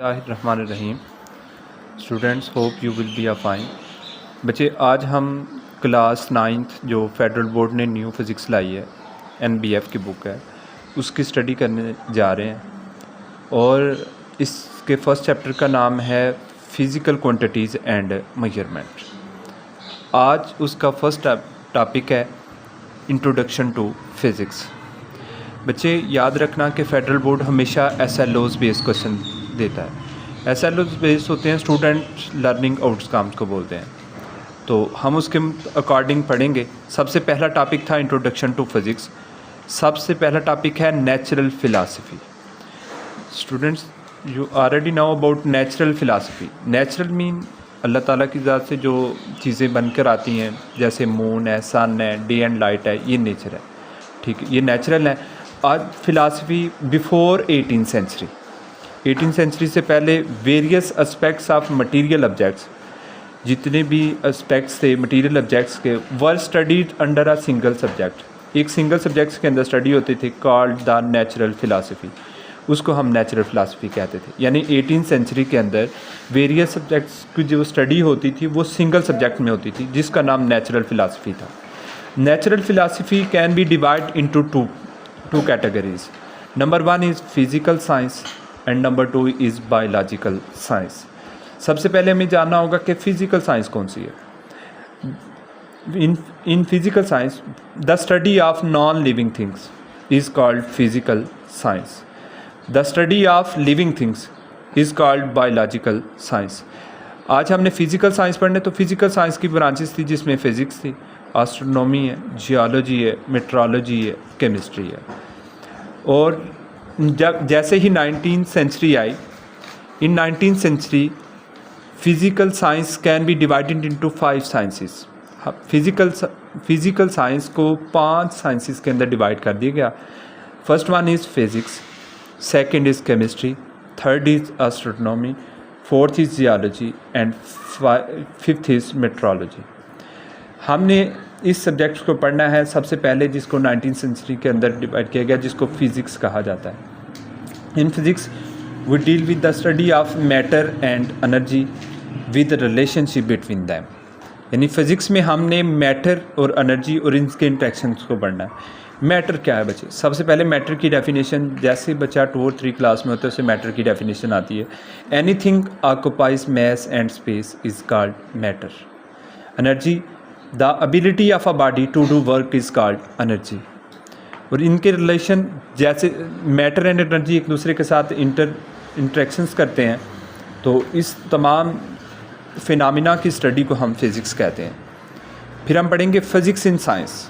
बिस्मिल्लाहिर्रहमानिर्रहीम। Students hope you will be a fine. बच्चे आज हम क्लास 9th जो फेडरल बोर्ड ने न्यू फिज़िक्स लाई है, NBF की बुक है, उसकी स्टडी करने जा रहे हैं और इसके फर्स्ट चैप्टर का नाम है फ़िज़िकल क्वांटिटीज़ एंड मेजरमेंट। आज उसका फर्स्ट टॉपिक है इंट्रोडक्शन टू फ़िज़िक्स। बच्चे याद रखना कि फ़ेडरल बोर्ड हमेशा SLOs बेस्ड क्वेश्चन देता है। SLOs बेस्ड होते हैं स्टूडेंट लर्निंग आउटकम्स को बोलते हैं, तो हम उसके अकॉर्डिंग पढ़ेंगे। सबसे पहला टॉपिक था इंट्रोडक्शन टू फिज़िक्स। सबसे पहला टॉपिक है natural philosophy. Students you already know about natural philosophy. Natural mean अल्लाह ताला की ज़ात से जो चीज़ें बनकर आती हैं, जैसे मून है, सन है, डे एंड लाइट है, ये नेचर है, ठीक है, ये नेचुरल है। आज philosophy before 18th century, 18th century से पहले various aspects of material objects, जितने भी एस्पेक्ट्स थे मटेरियल ऑब्जेक्ट्स के, were studied under a single subject. एक सिंगल सब्जेक्ट्स के अंदर स्टडी होती थी, कॉल्ड द नेचुरल फ़िलासफ़ी। उसको हम नेचुरल फ़िलासफ़ी कहते थे। यानी 18th सेंचुरी के अंदर वेरियस सब्जेक्ट्स की जो स्टडी होती थी वो सिंगल सब्जेक्ट में होती थी, जिसका नाम नेचुरल फ़िलासफ़ी था। Natural philosophy can be divide into two categories. Number 1 is physical science and number 2 is biological science. सबसे पहले हमें जानना होगा कि फ़िज़िकल साइंस कौन सी है। इन physical science the study of non living things is called physical science. The study of living things is called biological science. आज हमने फ़िज़िकल साइंस पढ़ने, तो फ़िज़िकल साइंस की ब्रांचेस थी जिसमें फ़िज़िक्स थी, एस्ट्रोनॉमी है, जियोलॉजी है, मेट्रोलॉजी है, केमिस्ट्री है। और जब जैसे ही 19th सेंचुरी आई, in 19th century physical science can be divided into 5 sciences. Physical science को 5 साइंसेस के अंदर डिवाइड कर दिया गया। First one is physics, second is chemistry, third is astronomy, fourth is geology and fifth is metrology. हमने इस subject को पढ़ना है सबसे पहले, जिसको 19th सेंचुरी के अंदर डिवाइड किया गया, जिसको फिज़िक्स कहा जाता है। In physics we deal with the study of matter and energy with relationship between them. यानी फ़िज़िक्स में हमने मैटर और एनर्जी और इनके इंट्रैक्शंस को पढ़ना है। मैटर क्या है बच्चे? सबसे पहले मैटर की डेफिनेशन, जैसे बच्चा 2 और 3 क्लास में होता है उससे मैटर की डेफिनेशन आती है। Anything occupies mass and space is called matter. Energy, the ability of a body to do work is called energy. और इनके रिलेशन, जैसे मैटर एंड एनर्जी एक दूसरे के साथ इंट्रैक्शंस करते हैं, तो इस तमाम फिनोमिना की स्टडी को हम फिज़िक्स कहते हैं। फिर हम पढ़ेंगे physics in science.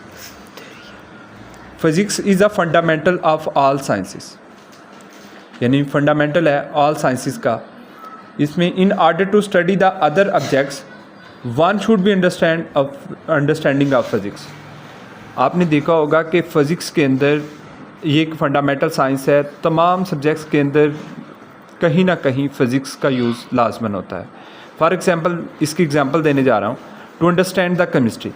Physics is a fundamental of all sciences, यानी फंडामेंटल है ऑल साइंसेस का। इसमें in order to study the other objects one should be understanding of physics. आपने देखा होगा कि फ़िज़िक्स के अंदर ये एक फंडामेंटल साइंस है, तमाम सब्जेक्ट्स के अंदर कहीं ना कहीं फ़िज़िक्स का यूज़ लाजमन होता है। फॉर एग्ज़ाम्पल, इसकी एग्ज़ाम्पल देने जा रहा हूँ। To understand the chemistry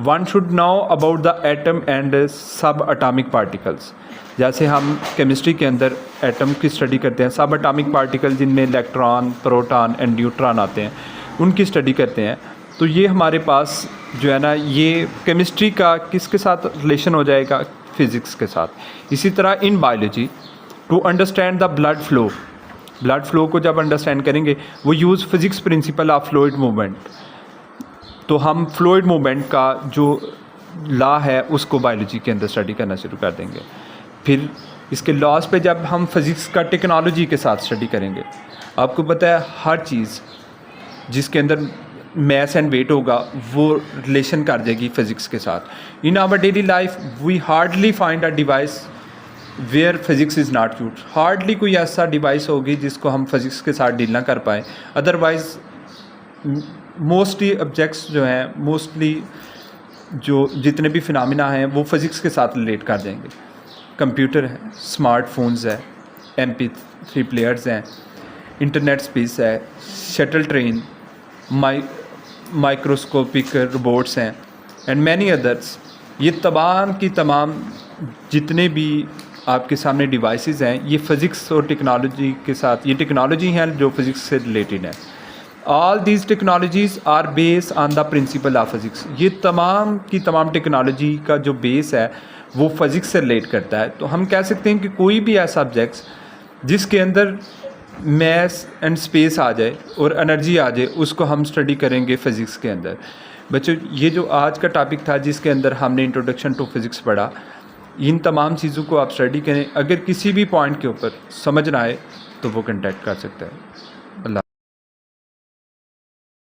one should know about the atom and sub atomic particles. जैसे हम केमिस्ट्री के अंदर एटम की स्टडी करते हैं, सब अटामिक पार्टिकल जिनमें इलेक्ट्रॉन, प्रोटॉन एंड न्यूट्रॉन आते हैं, उनकी स्टडी करते हैं। तो ये हमारे पास जो है ना, ये केमिस्ट्री का किसके साथ रिलेशन हो जाएगा? फिज़िक्स के साथ। इसी तरह in biology, to understand the blood flow को जब अंडरस्टैंड करेंगे, वो use physics principle of fluid movement, तो हम फ्लूइड मूवमेंट का जो लॉ है उसको बायोलॉजी के अंदर स्टडी करना शुरू कर देंगे। फिर इसके लॉज पे जब हम फिज़िक्स का टेक्नोलॉजी के साथ स्टडी करेंगे, आपको पता है हर चीज़ जिसके अंदर मैस एंड वेट होगा वो रिलेशन कर जाएगी फिज़िक्स के साथ। In our daily life we hardly find a device where physics is not used. Hardly कोई ऐसा डिवाइस होगी जिसको हम फिज़िक्स के साथ डील ना कर पाएँ। अदरवाइज़ मोस्टली ऑब्जेक्ट्स जो हैं, मोस्टली जो जितने भी फिनोमिना हैं वो फिज़िक्स के साथ रिलेट कर जाएंगे। कंप्यूटर है, स्मार्टफोन्स है, MP3 प्लेयर्स हैं, इंटरनेट स्पेस है, शटल ट्रेन, माइक्रोस्कोपिक रोबोट्स हैं एंड मैनी अदर्स। ये तमाम की तमाम जितने भी आपके सामने डिवाइसेस हैं, ये फ़िज़िक्स और टेक्नोलॉजी के साथ, ये टेक्नोलॉजी हैं जो फ़िज़िक्स से रिलेटेड है। All these technologies are based on the principle of physics. ये तमाम की तमाम टेक्नोलॉजी का जो बेस है वो फ़िज़िक्स से रिलेट करता है। तो हम कह सकते हैं कि कोई भी ऐसा सब्जेक्ट्स जिसके अंदर मैथ्स एंड स्पेस आ जाए और एनर्जी आ जाए, उसको हम स्टडी करेंगे फ़िज़िक्स के अंदर। बच्चों, ये जो आज का टॉपिक था जिसके अंदर हमने इंट्रोडक्शन टू फिज़िक्स पढ़ा, इन तमाम चीज़ों को आप स्टडी करें। अगर किसी भी पॉइंट के ऊपर समझ ना आए तो वो कांटेक्ट कर सकता है।